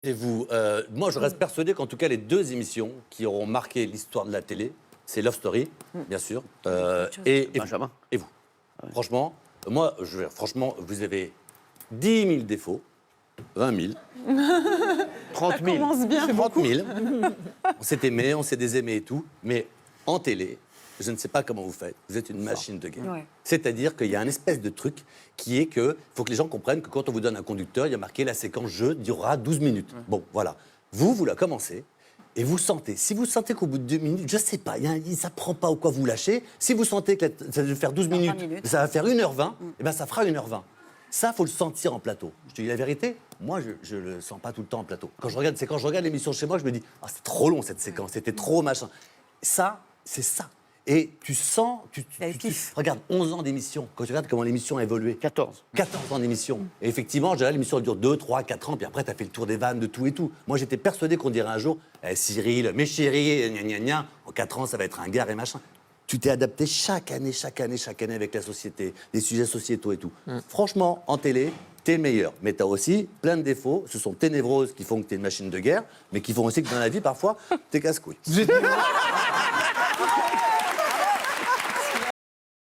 Et vous, moi, je reste persuadé qu'en tout cas, les deux émissions qui auront marqué l'histoire de la télé, c'est Love Story, bien sûr, et Benjamin. Et vous. Franchement, moi, franchement, vous avez 10 000 défauts, 20 000, 30 000. Commence bien. 30 000. On s'est aimé, on s'est désaimé et tout, mais en télé, je ne sais pas comment vous faites. Vous êtes une machine de guerre. Ouais. C'est-à-dire qu'il y a un espèce de truc qui est que faut que les gens comprennent que quand on vous donne un conducteur, il y a marqué la séquence jeu durera 12 minutes. Bon, voilà. Vous la commencez. Et vous sentez, si vous sentez qu'au bout de 2 minutes, je ne sais pas, ça ne prend pas ou quoi, vous lâchez. Si vous sentez que ça va faire 12 minutes, ça va faire 1h20, et ben ça fera 1h20. Ça, il faut le sentir en plateau. Je te dis la vérité, moi, je ne le sens pas tout le temps en plateau. Quand je regarde l'émission chez moi, je me dis, ah, c'est trop long cette séquence, c'était trop machin. Ça, c'est ça. Et tu sens, regarde, 11 ans d'émission, quand tu regardes comment l'émission a évolué. 14. 14 ans d'émission. Et effectivement, l'émission elle dure 2, 3, 4 ans, puis après, tu as fait le tour des vannes, de tout et tout. Moi, j'étais persuadé qu'on dirait un jour, Cyril, mes chéris, gna gna gna, en 4 ans, ça va être un gars et machin. Tu t'es adapté chaque année avec la société, les sujets sociétaux et tout. Franchement, en télé, t'es le meilleur. Mais t'as aussi plein de défauts. Ce sont tes névroses qui font que t'es une machine de guerre, mais qui font aussi que dans la vie, parfois, t'es casse-couille.